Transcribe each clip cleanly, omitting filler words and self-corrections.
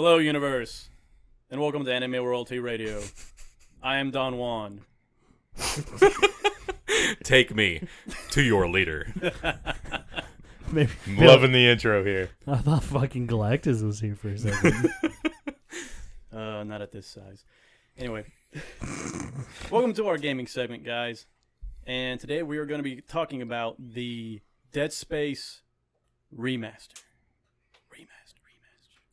Hello, universe, and welcome to Anime Royalty Radio. I am Don Juan. Take me to your leader. Maybe I'm loving the intro here. I thought fucking Galactus was here for a second. Not at this size. Anyway, welcome to our gaming segment, guys. And today we are going to be talking about the Dead Space remaster.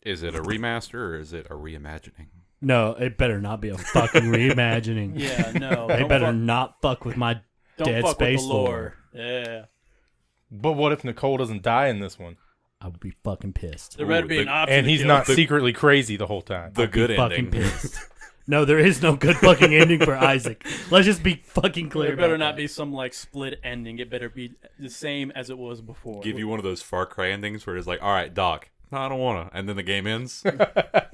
Is it a remaster or is it a reimagining? No, it better not be a fucking reimagining. Yeah, no. They better not fuck with my Dead fuck Space with the lore. lore. Yeah. But what if Nicole doesn't die in this one? I would be fucking pissed. There better be an option. And to he's kill not it. secretly crazy the whole time. The good Fucking ending. pissed. No, there is no good fucking ending for Isaac. Let's just be fucking clear. There better about not that. be some like split ending. It better be the same as it was before. Give you one of those Far Cry endings where it's like, all right, Doc, no, I don't want to. And then the game ends.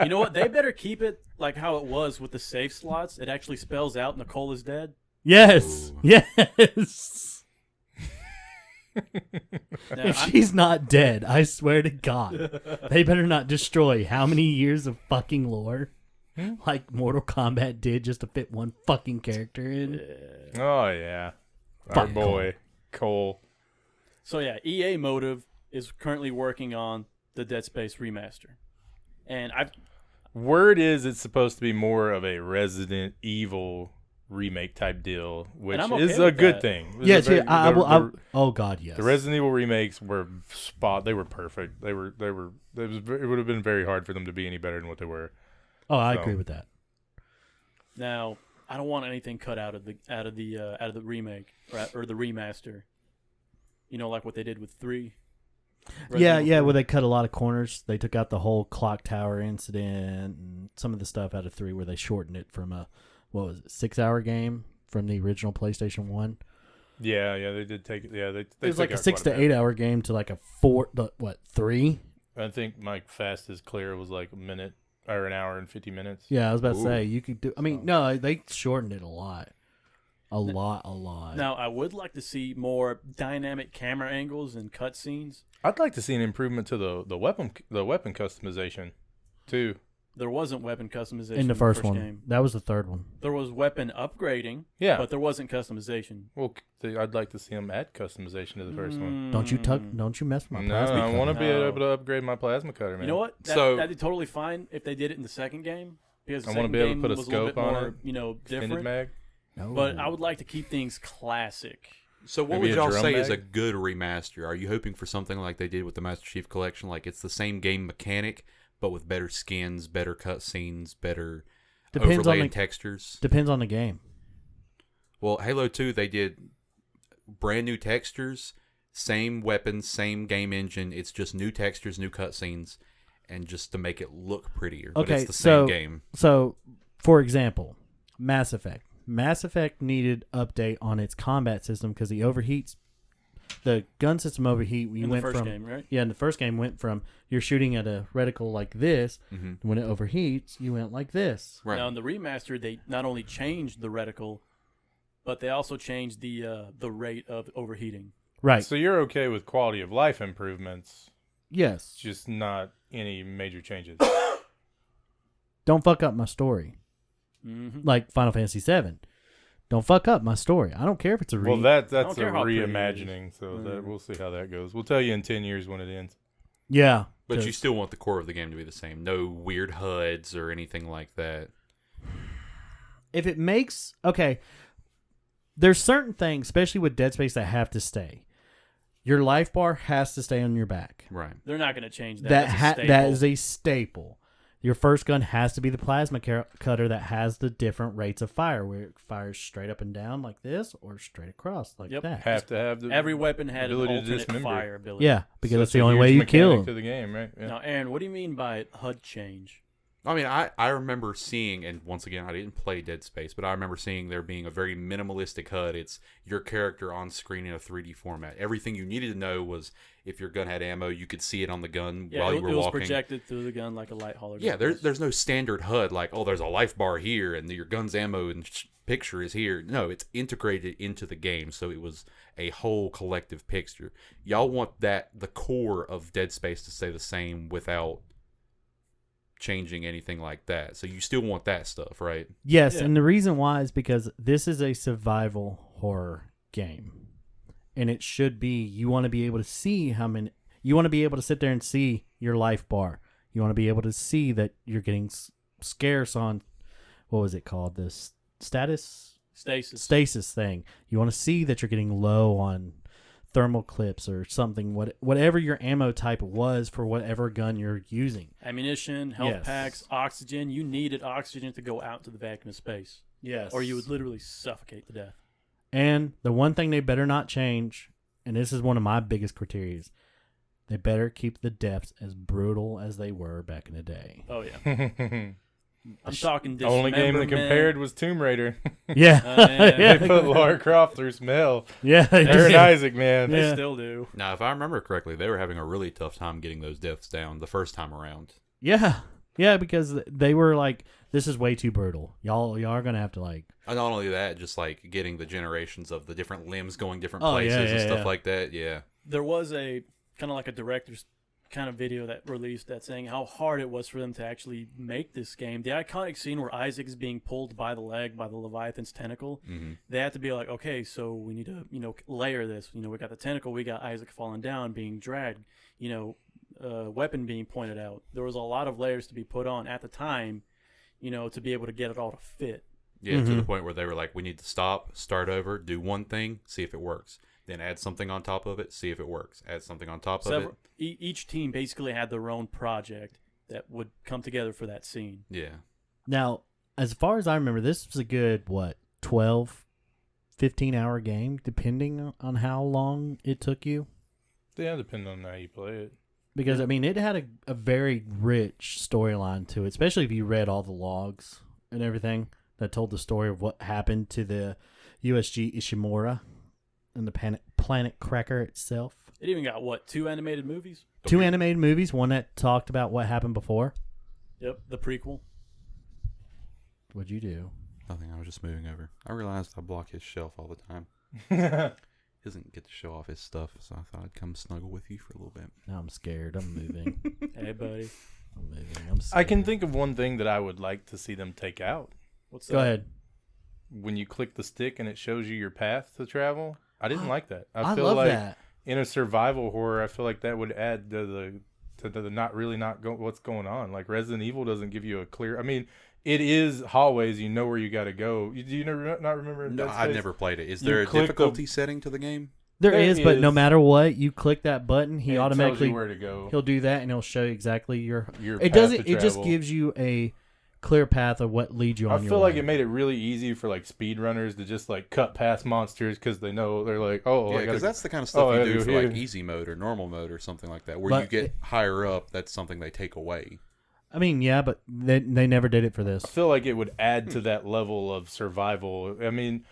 You know what? They better keep it like how it was with the save slots. It actually spells out Nicole is dead. Yes. Ooh. Yes. Now, If she's not dead, I swear to God, they better not destroy how many years of fucking lore like Mortal Kombat did just to fit one fucking character in. Oh, yeah. Our Fuck boy, Cole. So yeah, EA Motive is currently working on the Dead Space remaster, and Word is it's supposed to be more of a Resident Evil remake type deal, which I'm okay is a with good that. thing. It's Yes, a very- yeah, the- the- oh God, yes. The Resident Evil remakes were They were perfect. It would have been very hard for them to be any better than what they were. Oh, I So. agree with that. now I don't want anything cut out of the remake or the remaster. You know, like what they did with 3. Yeah, where they cut a lot of corners. They took out the whole clock tower incident and some of the stuff out of 3 where they shortened it from a 6-hour game from the original PlayStation 1. Yeah, they did take it. Yeah, they It was took like a out 6 quite to bit. 8 hour game to like a 3? I think my fastest clear was like a minute or an hour and 50 minutes. Yeah, I was about to Ooh. say you could do. I mean, no, they shortened it a lot. A lot. Now I would like to see more dynamic camera angles and cutscenes. I'd like to see an improvement to the weapon customization too. There wasn't weapon customization In the first one, game. that was the third one. There was weapon upgrading, Yeah. but there wasn't customization. Well, I'd like to see them add customization to the first one. Don't you mess with my No, plasma I want to cutter. be No. able to upgrade my plasma cutter, man. You know what? So- That'd be totally fine if they did it in the second game, because the I wanna second be able to game put a was a little bit scope on more, it. Extended different. mag. No. But I would like to keep things classic. So what Maybe would a y'all drum say is a bag? good remaster? Are you hoping for something like they did with the Master Chief Collection? Like it's the same game mechanic, but with better skins, better cutscenes, better Depends on overlay the- and textures? Depends on the game. Well, Halo 2, they did brand new textures, same weapons, same game engine. It's just new textures, new cutscenes, and just to make it look prettier. But Okay, it's the same so game. So, for example, Mass Effect. Mass Effect needed update on its combat system because he overheats. The gun system overheat. We In the went first from game, right? yeah. In the first game, went from you're shooting at a reticle like this. hmm When it overheats, you went like this. Right. Now in the remaster, they not only changed the reticle, but they also changed the rate of overheating. Right. So you're okay with quality of life improvements, Yes. just not any major changes. Don't fuck up my story. Mm-hmm. Like Final Fantasy VII. Don't fuck up my story. I don't care if it's a Well, remake. that's don't a care how pretty it is. reimagining, so that we'll see how that goes. We'll tell you in 10 years when it ends. Yeah. But 'cause- you still want the core of the game to be the same. No weird HUDs or anything like that. if it makes okay, there's certain things, especially with Dead Space, that have to stay. Your life bar has to stay on your back. Right. They're not going to change that. That That's a that staple. is a staple. Your first gun has to be the plasma cutter that has the different rates of fire, where it fires straight up and down like this, or straight across like Yep. that. Have to have the Every weapon had an ability to alternate dismember. fire ability. Yeah, because So that's it's the a only huge way you mechanic kill. to the game, right? Yeah. Now, Aaron, what do you mean by HUD change? I mean, I remember seeing, and once again, I didn't play Dead Space, but I remember seeing there being a very minimalistic HUD. It's your character on screen in a 3D format. Everything you needed to know was if your gun had ammo, you could see it on the gun Yeah, while it, you were it was walking. projected through the gun like a light hologram. Yeah, there's no standard HUD like, oh, there's a life bar here and your gun's ammo and picture is here. No, it's integrated into the game, so it was a whole collective picture. Y'all want the core of Dead Space to stay the same without changing anything like that. So you still want that stuff, right? Yes, Yeah. and the reason why is because this is a survival horror game. And it should be, you want to be able to see you want to be able to sit there and see your life bar. You want to be able to see that you're getting scarce on, what was it called? This stasis thing. You want to see that you're getting low on thermal clips or something, whatever your ammo type was for whatever gun you're using. Ammunition, health Yes. packs, oxygen. You needed oxygen to go out to the vacuum of space, Yes. or you would literally suffocate to death. And the one thing they better not change, and this is one of my biggest criteria, they better keep the deaths as brutal as they were back in the day. Oh yeah, I'm talking. The only game that dismemberment. compared was Tomb Raider. Yeah. Yeah. They put Lara Croft through smell. Yeah. they Aaron did. Isaac, man. They Yeah. still do. Now, if I remember correctly, they were having a really tough time getting those deaths down the first time around. Yeah. Yeah, because they were like, this is way too brutal. Y'all are going to have to like. And not only that, just like getting the generations of the different limbs going different Oh, yeah, places and yeah, stuff yeah. like that. Yeah. There was a kind of like a director's kind of video that released that saying how hard it was for them to actually make this game. The iconic scene where Isaac is being pulled by the leg by the Leviathan's tentacle. Mm-hmm. They had to be like, okay, so we need to, layer this. We got the tentacle, we got Isaac falling down, being dragged, weapon being pointed out. There was a lot of layers to be put on at the time, to be able to get it all to fit. Yeah, to the Mhm. point where they were like, we need to stop, start over, do one thing, see if it works. Then add something on top of it, see if it works. Add something on top of it. Each team basically had their own project that would come together for that scene. Yeah. Now, as far as I remember, this was a good, 12, 15-hour game, depending on how long it took you. Yeah, depending on how you play it. Because, I mean, it had a very rich storyline to it, especially if you read all the logs and everything that told the story of what happened to the USG Ishimura and the Planet Cracker itself. It even got, 2 animated movies? 2 animated movies, one that talked about what happened before. Yep, the prequel. What'd you do? Nothing, I was just moving over. I realized I block his shelf all the time. He doesn't get to show off his stuff, so I thought I'd come snuggle with you for a little bit. Now I'm scared. I'm moving. Hey, buddy. I'm moving. I'm scared. I can think of one thing that I would like to see them take out. What's that? Go ahead. When you click the stick and it shows you your path to travel, I didn't like that. I feel love like that. in a survival horror, I feel like that would add to the what's going on. Like Resident Evil doesn't give you a clear. I mean, it is hallways. You know where you got to go. Do you not remember? No, Dead I've Space? never played it. Is You there a click the- difficulty setting to the game? There There is, but no is. matter what, you click that button, he It tells you automatically where to go. he'll do that, and he'll show you exactly your. Your It path doesn't. to It just travel. gives you a clear path of what leads you I on your feel like way. it made it really easy for like speedrunners to just like cut past monsters because they know they're like, oh, Yeah, I gotta because that's the kind of stuff Oh, you I do do for like here. easy mode or normal mode or something like that. Where But you get higher up, that's something they take away. I mean, yeah, but they never did it for this. I feel like it would add to that level of survival. I mean,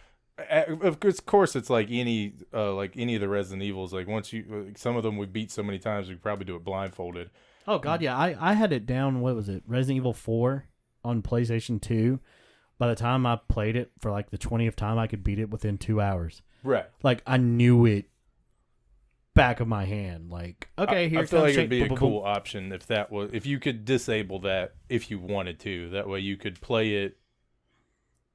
of course, it's like any of the Resident Evils. Like once some of them we beat so many times, we could probably do it blindfolded. Oh God, yeah, I had it down. What was it? Resident Evil 4 on PlayStation 2. By the time I played it for like the 20th time, I could beat it within 2 hours. Right. Like I knew it back of my hand. Like okay, here I it feel comes. like it'd shake, be boom, a boom, cool boom. option if you could disable that if you wanted to. That way you could play it.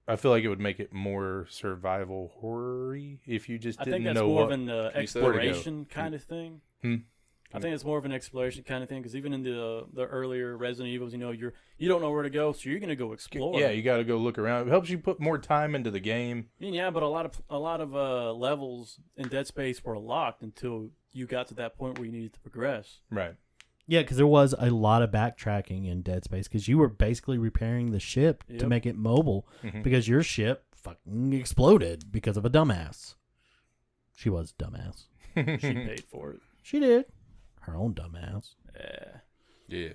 I feel like it would make it more survival horror-y if you just I didn't think that's know more what. of an you say that exploration kind of thing. Hmm. I think it's more of an exploration kind of thing because even in the earlier Resident Evils, you don't know where to go, so you're gonna go explore. Yeah, you got to go look around. It helps you put more time into the game. I mean, yeah, but a lot of levels in Dead Space were locked until you got to that point where you needed to progress. Right. Yeah, because there was a lot of backtracking in Dead Space because you were basically repairing the ship to Yep. make it mobile Mhm. because your ship fucking exploded because of a dumbass. She was a dumbass. She paid for it. She did. Her own dumbass. Yeah. Yeah.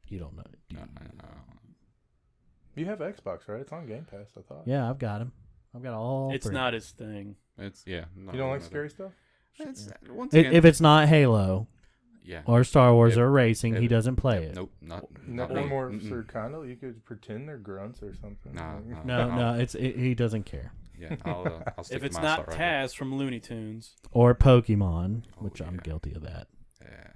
You don't know. Do you- You have Xbox, right? It's on Game Pass, I thought. Yeah, I've got him. I've got all It's three. not his thing. It's yeah. You don't like scary stuff? It's, once again, If it's not Halo yeah. or Star Wars If- or racing, he if- doesn't play it. Nope. Not. No, not me. more Mm-mm. sort kind of. You could pretend they're grunts or something. Nah, Like- nah. No, he doesn't care. Yeah. I'll stick If to it's my not slot right here. Taz from Looney Tunes, Or Pokemon, Oh, which I'm yeah. guilty of that. Yeah.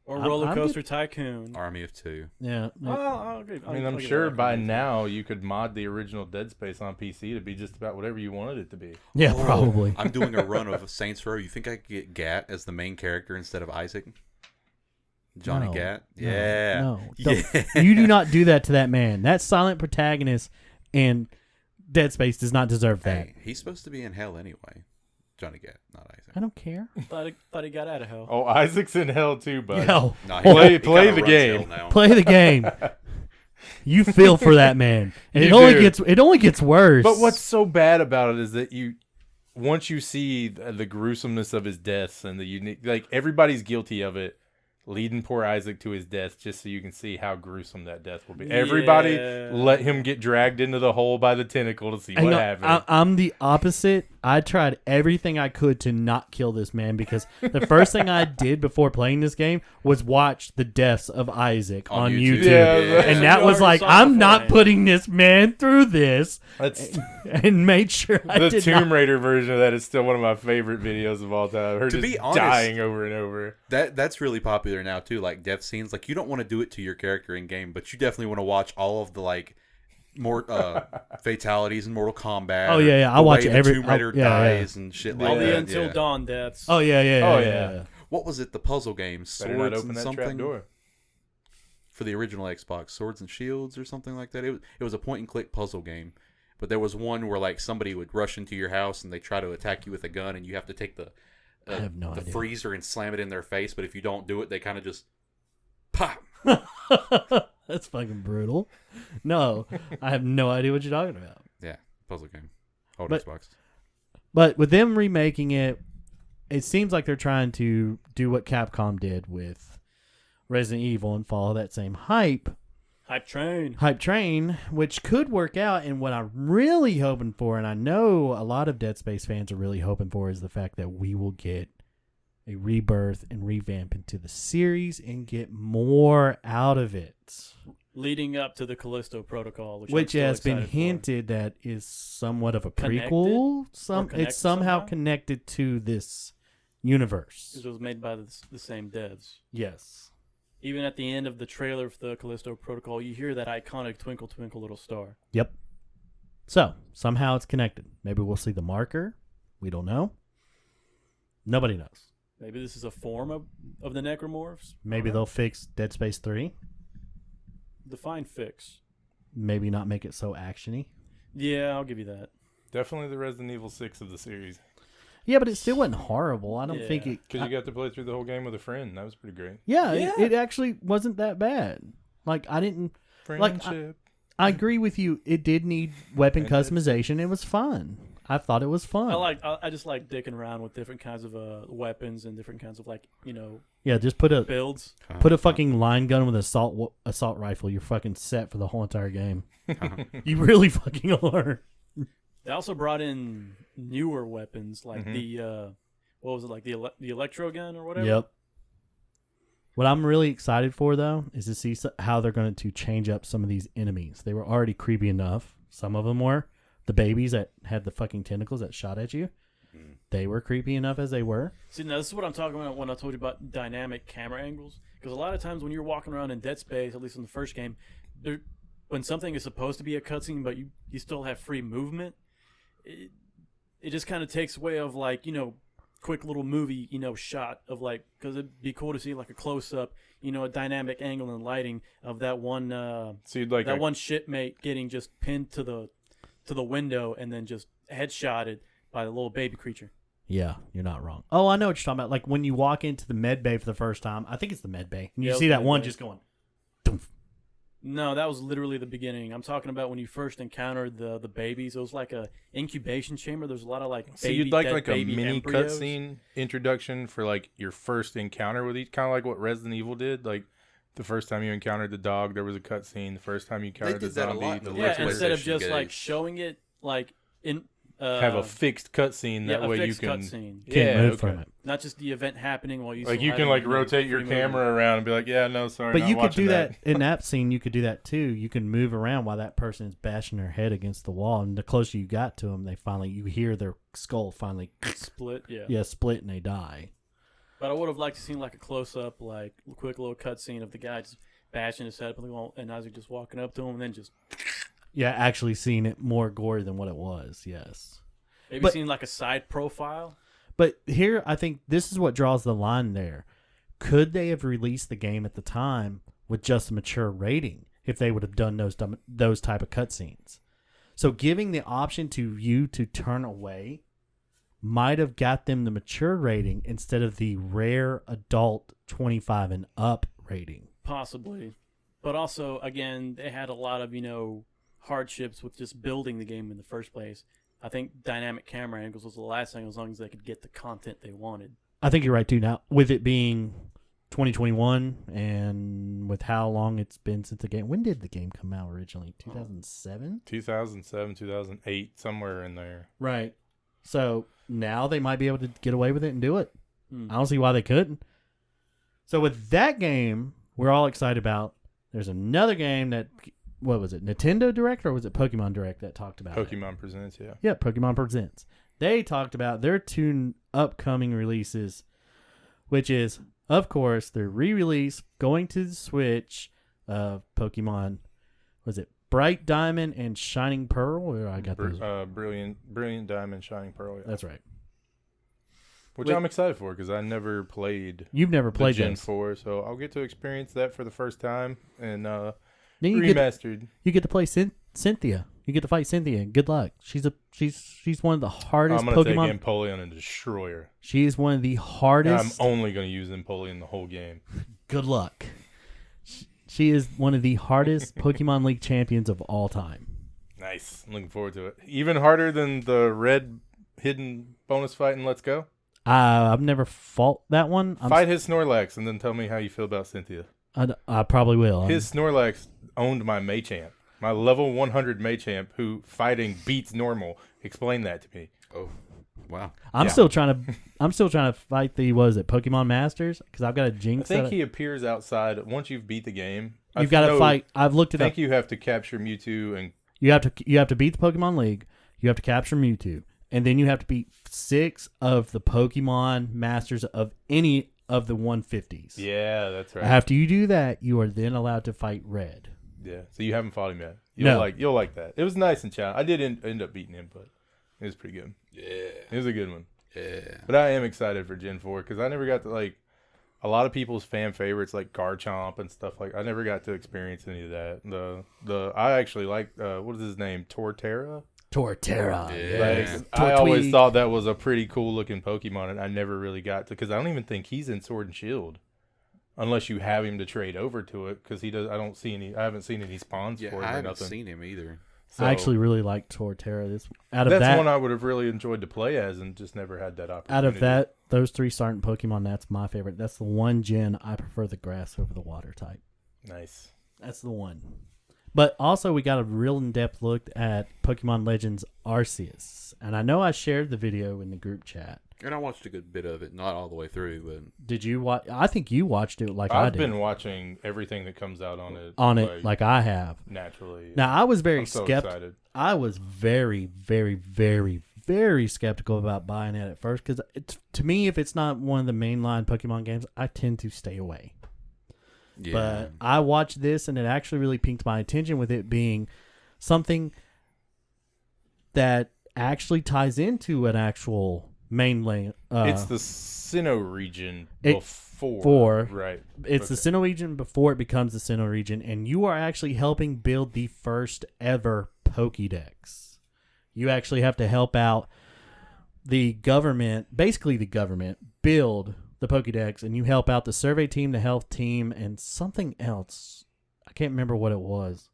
Or I'm Roller good. Coaster Tycoon. Army of Two. Yeah. I'll agree. I mean, I'm sure by now you could mod the original Dead Space on PC to be just about whatever you wanted it to be. Yeah, Oh, probably. I'm doing a run of Saints Row. You think I could get Gat as the main character instead of Isaac? Johnny No, Gat? no, Yeah. No. Yeah. You do not do that to that man. That silent protagonist in Dead Space does not deserve that. Hey, he's supposed to be in hell anyway. Johnny Gat, not Isaac. I don't care. Thought he got out of hell. Oh, Isaac's in hell too, bud. Yo, No, Play he kinda the runs game. hell now. play the game. You feel for that man, and You do. it only gets worse. But what's so bad about it is that once you see the gruesomeness of his deaths and the unique, like everybody's guilty of it, leading poor Isaac to his death, just so you can see how gruesome that death will be. Everybody Yeah. let him get dragged into the hole by the tentacle to see what happened. I'm the opposite. I tried everything I could to not kill this man because the first thing I did before playing this game was watch the deaths of Isaac on YouTube. Yeah, And that was like, I'm not putting this man through this, That's and made sure I the did Tomb not. Raider version of that is still one of my favorite videos of all time. Her To just be honest, dying over and over. That's really popular now too, like death scenes. Like you don't want to do it to your character in game, but you definitely want to watch all of the like more fatalities in Mortal Kombat. Oh, yeah, yeah. I the watch way every- the Tomb Raider oh, yeah, yeah. dies and shit All like the that. Until yeah. Dawn deaths. Oh yeah, yeah, Oh, yeah, yeah. yeah. What was it? The puzzle game, Better not Swords open and that trap something door. for the original Xbox, Swords and Shields or something like that. It was a point and click puzzle game, but there was one where like somebody would rush into your house and they try to attack you with a gun, and you have to take the I have no the idea. freezer and slam it in their face. But if you don't do it, they kind of just pop. That's fucking brutal. No, I have no idea what you're talking about. Yeah, puzzle game. Old But- Xbox. But with them remaking it, it seems like they're trying to do what Capcom did with Resident Evil and follow that same hype train, which could work out. And what I'm really hoping for, and I know a lot of Dead Space fans are really hoping for, is the fact that we will get a rebirth and revamp into the series and get more out of it. Leading up to the Callisto Protocol, which I'm Which still has been excited for. hinted that is somewhat of a Connected? prequel. Or connected It's somehow somehow? connected to this universe. It was made by the same devs. Yes. Even at the end of the trailer for the Callisto Protocol, you hear that iconic "Twinkle Twinkle Little Star." Yep. So somehow it's connected. Maybe we'll see the marker. We don't know. Nobody knows. Maybe this is a form of the Necromorphs. Maybe they'll fix Dead Space 3. Define fix. Maybe not make it so actiony. Yeah, I'll give you that. Definitely the Resident Evil 6 of the series. Yeah, but it still wasn't horrible. I don't Yeah. think it. Because you got to play through the whole game with a friend. That was pretty great. Yeah, Yeah. It actually wasn't that bad. Like I didn't. Like, Friendship. I agree with you. It did need weapon And it's- customization. It was fun. I thought it was fun. I just like dicking around with different kinds of weapons and different kinds of Yeah, just put a builds. fucking line gun with assault rifle. You're fucking set for the whole entire game. You really fucking are. They also brought in newer weapons like the what was it, like the electro gun or whatever. Yep. What I'm really excited for though is to see how they're going to change up some of these enemies. They were already creepy enough. Some of them were. The babies that had the fucking tentacles that shot at you. They were creepy enough as they were. See, now this is what I'm talking about when I told you about dynamic camera angles. Because a lot of times when you're walking around in Dead Space, at least in the first game, when something is supposed to be a cutscene, but you still have free movement, it just kind of takes away of quick little movie shot of because it'd be cool to see like a close up, a dynamic angle and lighting of that one So you'd like that one shipmate getting just pinned to the window and then just headshotted by the little baby creature. Yeah, you're not wrong. Oh, I know what you're talking about. Like when you walk into the med bay for the first time. I think it's the med bay. And you Yeah, see it was that the one med bay. just going. No, that was literally the beginning. I'm talking about when you first encountered the babies. It was like a incubation chamber. There's a lot of So baby, you'd like dead a baby mini embryos. cutscene introduction for like your first encounter with each, kind of like what Resident Evil did. Like the first time you encountered the dog, there was a cutscene. The first time you encountered the did that a zombie, lot in the the Yeah, Let's Play instead of session just games. showing it in have a fixed cutscene. That a way you fixed can cutscene. Can't Yeah, move okay. from it. Not just the event happening while you like still you have can it, like rotate your free movement. camera around and be like, yeah, no, sorry, But not you could watching do that in that scene. You could do that too. You can move around while that person is bashing their head against the wall, and the closer you got to them, you hear their skull finally Split. Yeah. split and they die. But I would have liked to see like a close up, like quick little cutscene of the guy just bashing his head up and Isaac just walking up to him and then just actually seeing it more gory than what it was. Yes. maybe seeing like a side profile. But here, I think this is what draws the line there. Could they have released the game at the time with just a mature rating if they would have done those type of cutscenes? So giving the option to you to turn away might have got them the mature rating instead of the rare adult 25 and up rating. Possibly. But also, again, they had a lot of, hardships with just building the game in the first place. I think dynamic camera angles was the last thing as long as they could get the content they wanted. I think you're right, too. Now, with it being 2021 and with how long it's been since the game. When did the game come out originally? 2007? 2007, 2008, somewhere in there. Right. So now they might be able to get away with it and do it. I don't see why they couldn't. So with that game, we're all excited about. There's another game that, what was it, Nintendo Direct or was it Pokemon Direct that talked about Pokemon Presents, yeah. Yeah, Pokemon Presents. They talked about their two upcoming releases, which is, of course, their re-release going to the Switch of Pokemon, was it Bright Diamond and Shining Pearl? Or I got those. Brilliant Diamond, Shining Pearl. Yeah. That's right. Which I'm excited for because I never played. You've never played Gen those. 4, so I'll get to experience that for the first time and Then you remastered. You get to play Cynthia. You get to fight Cynthia. Good luck. She's one of the hardest I'm gonna Pokemon. take Empoleon and destroy her. She is one of the And hardest. I'm only gonna use Empoleon the whole game. Good luck. She is one of the hardest Pokemon League champions of all time. Nice. I'm looking forward to it. Even harder than the red hidden bonus fight in Let's Go. I've never fought that one. Fight his Snorlax and then tell me how you feel about Cynthia. I probably will. His Snorlax owned my Machamp. My level 100 Machamp who fighting beats normal. Explain that to me. Oh, wow. I'm still trying to fight the, what is it, Pokemon Masters? Because I've got a I Jinx. think he appears outside once you've beat the game. You've got to fight. I've looked it I up. think you have to capture Mewtwo and You have to beat the Pokemon League. You have to capture Mewtwo, and then you have to beat 6 of the Pokemon Masters of any of the 150s. yeah, that's right. After you do that, you are then allowed to fight Red. Yeah, so you haven't fought him yet. No. You'll like that. It was nice and challenging. I did end up beating him, but it was pretty good. Yeah. It was a good one. Yeah. But I am excited for Gen 4 because I never got to, like, a lot of people's fan favorites like Garchomp and stuff like. I never got to experience any of that. I actually like what is his name, Torterra. Torterra. Yeah. Like, I always thought that was a pretty cool looking Pokemon, and I never really got to because I don't even think he's in Sword and Shield, unless you have him to trade over to it because he does. I haven't seen any spawns for him. I or haven't nothing. seen him either. So, I actually really like Torterra. that's one I would have really enjoyed to play as, and just never had that opportunity. Out of that, those 3 starting Pokemon, that's my favorite. That's the one gen I prefer the grass over the water type. Nice. That's the one. But also, we got a real in-depth look at Pokemon Legends Arceus. And I know I shared the video in the group chat. And I watched a good bit of it, not all the way through, but Did you watch? I think you watched it like I I've did. been watching everything that comes out on it. Like I have. Naturally. Now, I was very I'm so skeptical. excited. I was very, very, very, very skeptical about buying it at first because to me, if it's not one of the mainline Pokemon games, I tend to stay away. yeah. But I watched this, and it actually really piqued my attention with it being something that actually ties into an actual mainland. It's the Sinnoh region before. Right. It's the Sinnoh region before it becomes the Sinnoh region, and you are actually helping build the first ever Pokedex. You actually have to help out the government, basically the government, build the Pokedex, and you help out the survey team, the health team, and something else. I can't remember what it was.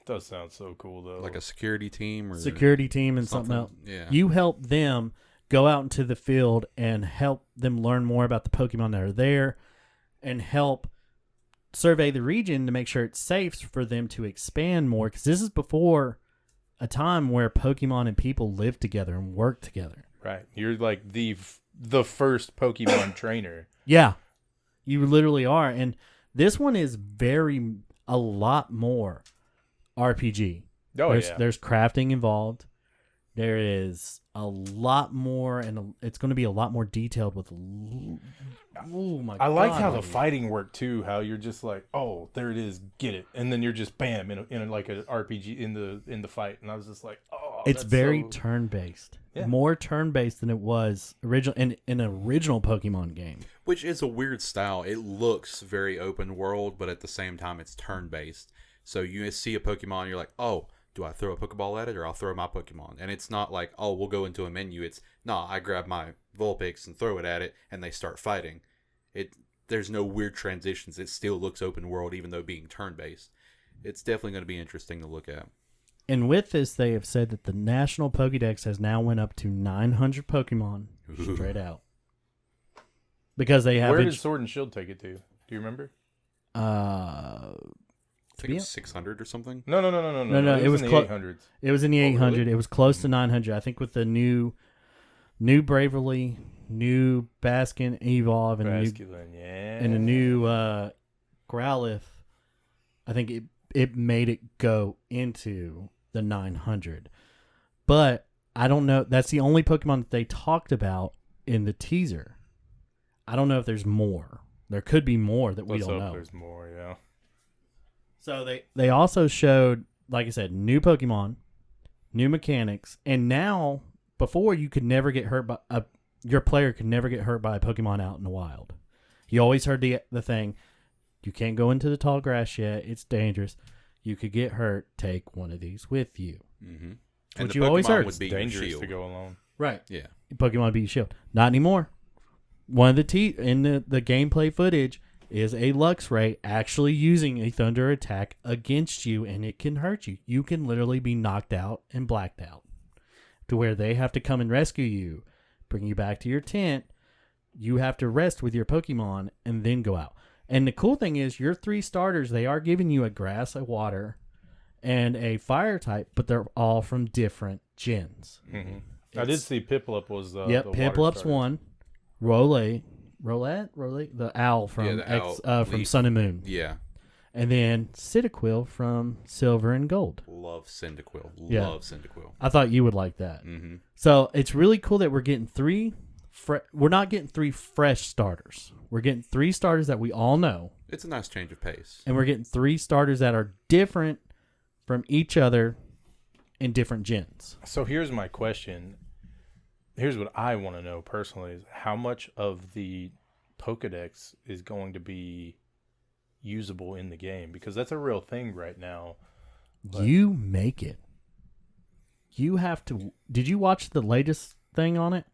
It does sound so cool, though. like a security team or Security team and something else. Yeah. You help them go out into the field and help them learn more about the Pokemon that are there and help survey the region to make sure it's safe for them to expand more. Because this is before a time where Pokemon and people live together and work together. Right. You're like the first Pokemon trainer. Yeah, you literally are. And this one is a lot more RPG. Oh, There's crafting involved. There is a lot more, and it's going to be a lot more detailed with. Oh my! I like God, how the fighting worked too. How you're just like, oh, there it is, get it, and then you're just bam in like an RPG in the fight, and I was just like, oh, it's that's very so... turn based, Yeah. more turn based than it was original in an original Pokemon game. Which is a weird style. It looks very open world, but at the same time, it's turn based. So you see a Pokemon, you're like, oh. Do I throw a Pokeball at it or I'll throw my Pokemon? And it's not like, oh, we'll go into a menu. It's, no, I grab my Vulpix and throw it at it and they start fighting. There's no weird transitions. It still looks open world even though being turn-based. It's definitely going to be interesting to look at. And with this, they have said that the National Pokedex has now went up to 900 Pokemon straight out. Because they have... Where did Sword and Shield take it to? Do you remember? I think it was 600 or something. No. It was in the 800s. It was in the 800. Really? It was close to 900. I think with the new Bravely, new Baskin Evolve, and a new Growlithe, I think it made it go into the 900. But I don't know. That's the only Pokemon that they talked about in the teaser. I don't know if there's more. There could be more that we Let's don't hope know. There's more, yeah. So they also showed, like I said, new Pokemon, new mechanics, and now before you could never get hurt by your player could never get hurt by a Pokemon out in the wild. You always heard the thing, you can't go into the tall grass yet; it's dangerous. You could get hurt. Take one of these with you. Mm-hmm. What And you the always Pokemon heard. would be It's your dangerous shield. to go alone. Right. Yeah. Pokemon would be your shield. Not anymore. One of the in the gameplay footage is a Luxray actually using a Thunder attack against you, and it can hurt you. You can literally be knocked out and blacked out to where they have to come and rescue you, bring you back to your tent. You have to rest with your Pokemon and then go out. And the cool thing is your 3 starters, they are giving you a grass, a water, and a fire type, but they're all from different gens. Mm-hmm. I did see Piplup was the Piplup's one. Rolette, the owl from from Sun and Moon. Yeah. And then Cyndaquil from Silver and Gold. Love Cyndaquil. Yeah. Love Cyndaquil. I thought you would like that. Mm-hmm. So it's really cool that we're getting 3. We're not getting 3 fresh starters. We're getting 3 starters that we all know, It's a nice change of pace. and we're getting 3 starters that are different from each other in different gens. So here's my question. Here's what I want to know personally is how much of the Pokedex is going to be usable in the game, because that's a real thing right now. But You make it. You have to. Did you watch the latest thing on it?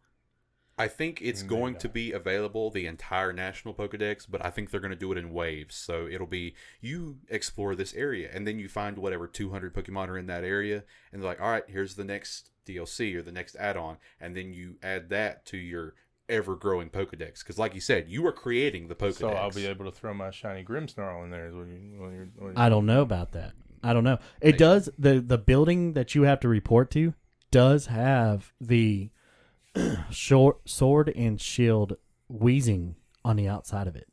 I think it's going to be available, the entire National Pokedex, but I think they're going to do it in waves. So it'll be, you explore this area, and then you find whatever 200 Pokemon are in that area, and they're like, all right, here's the next DLC or the next add-on, and then you add that to your ever-growing Pokedex. Because like you said, you are creating the Pokedex. So I'll be able to throw my shiny Grimmsnarl in there when you're I don't know about that. I don't know. It does. The building that you have to report to does have the sword and shield wheezing on the outside of it,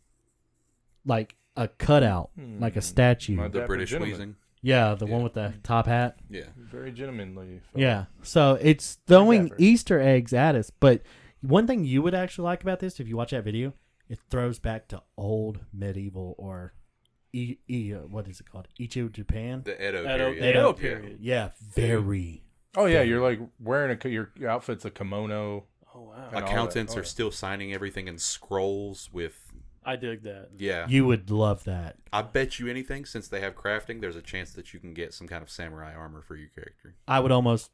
like a cutout, like a statue. My The dapper British gentleman. wheezing. Yeah, the Yeah. one with the top hat. Yeah. Very gentlemanly. fellow. Yeah. So it's throwing dapper. Easter eggs at us. But one thing you would actually like about this, if you watch that video, it throws back to old medieval or what is it called? Ichigo Japan. The Edo Edo period. period. Yeah, very. Oh yeah, you're like wearing your outfit's a kimono. Oh wow, And all Accountants that. Oh, are still signing everything in scrolls with, I dig that. yeah. You would love that. I bet you anything, since they have crafting, there's a chance that you can get some kind of samurai armor for your character. I would almost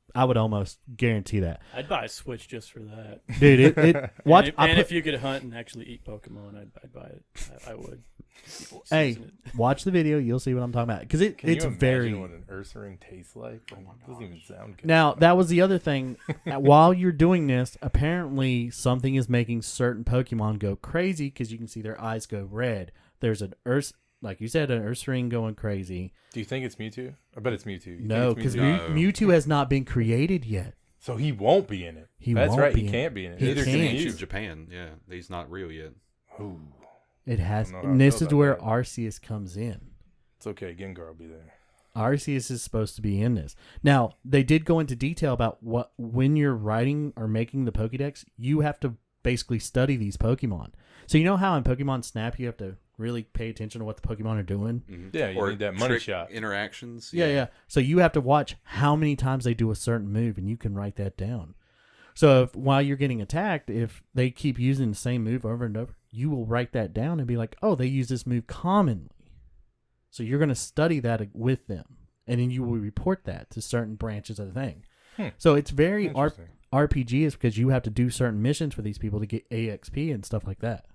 guarantee that, I'd buy a Switch just for that. dude. It watch. And if you could hunt and actually eat Pokemon, I'd buy it. I would. Hey, Season it. watch the video. You'll see what I'm talking about because Can it's you imagine very. what an Ursaring tastes like? Oh my doesn't even sound good. Now that was the other thing. While you're doing this, apparently something is making certain Pokemon go crazy because you can see their eyes go red. There's an like you said, an Ursaring going crazy. Do you think it's Mewtwo? I bet it's Mewtwo. You think No, it's because Mewtwo? No. Mewtwo has not been created yet. So he won't be in it. He That's won't right. be He in can't be in it. He Neither It's can can't. in you. ancient Japan. Yeah, he's not real yet. It has. I don't know how I And this feel is about where that. Arceus comes in. It's okay. Gengar will be there. Arceus is supposed to be in this. Now, they did go into detail about when you're writing or making the Pokedex, you have to basically study these Pokemon. So you know how in Pokemon Snap you have to really pay attention to what the Pokemon are doing? Mhm. Yeah, you need that money trick shot. interactions. Yeah. So you have to watch how many times they do a certain move, and you can write that down. So while you're getting attacked, if they keep using the same move over and over, you will write that down and be like, oh, they use this move commonly. So you're going to study that with them, and then you will report that to certain branches of the thing. So it's very RPG is because you have to do certain missions for these people to get AXP and stuff like that.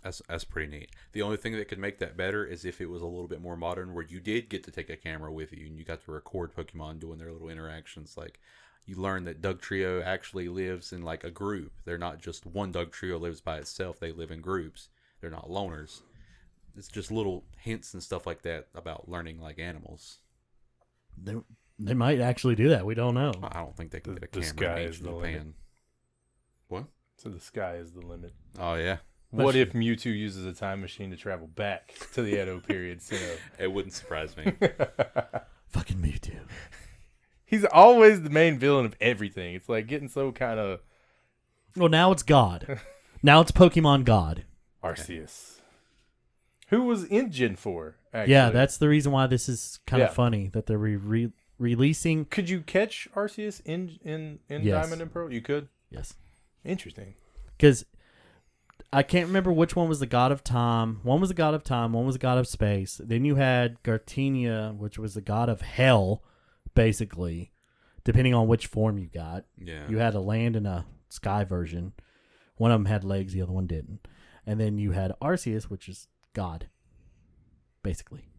That's pretty neat. The only thing that could make that better is if it was a little bit more modern, where you did get to take a camera with you and you got to record Pokemon doing their little interactions. Like, you learn that Dugtrio actually lives in like a group. They're not just one Dugtrio lives by itself. They live in groups. They're not loners. It's just little hints and stuff like that about learning like animals. They might actually do that. We don't know. I don't think they can get a The camera sky in is each the Japan. limit. What? So the sky is the limit. Oh yeah. What if Mewtwo uses a time machine to travel back to the Edo period? So It wouldn't surprise me. Fucking Mewtwo. he's always the main villain of everything. It's like getting so kind of Well, now it's God. Now it's Pokemon God. Arceus. Who was in Gen 4, actually. Yeah, that's the reason why this is kind of Yeah. funny that they're releasing. Could you catch Arceus in Yes. Diamond and Pearl? You could? Yes. Interesting. Because I can't remember which one was the God of Time. One was the God of Time. One was the God of Space. Then you had Gartenia, which was the God of Hell, basically, depending on which form you got. Yeah. You had a land and a sky version. One of them had legs, the other one didn't. And then you had Arceus, which is God, basically.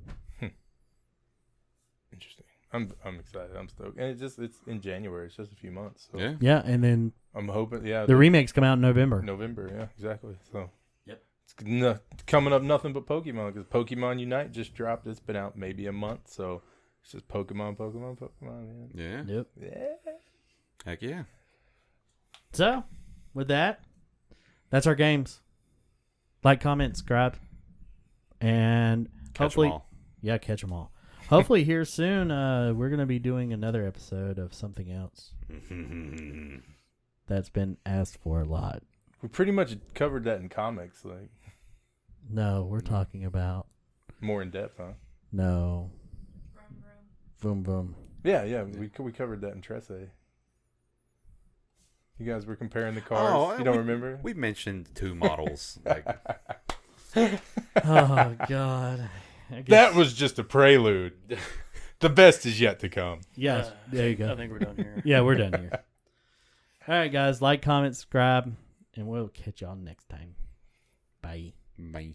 Interesting. I'm excited. I'm stoked. And it's in January. It's just a few months. So Yeah. Yeah, and then I'm hoping, the remakes come out in November. November, yeah, exactly. So Yep. It's coming up nothing but Pokemon, because Pokemon Unite just dropped. It's been out maybe a month, so it's just Pokemon, man. Yeah. Yep. Yeah. Heck yeah. So, with that, that's our games. Like, comment, subscribe, and Catch hopefully, 'em all. yeah, catch them all. Hopefully, here soon, we're gonna be doing another episode of something else that's been asked for a lot. We pretty much covered that in comics, like No, we're talking about more in depth, huh? no. Boom, boom. Yeah. We covered that in Tresse. You guys were comparing the cars. You don't remember? We mentioned two models. Like, Oh God. I guess- That was just a prelude. The best is yet to come. Yes. There you I go. think we're done here. Yeah, we're done here. All right, guys. Like, comment, subscribe, and we'll catch y'all next time. Bye. bye.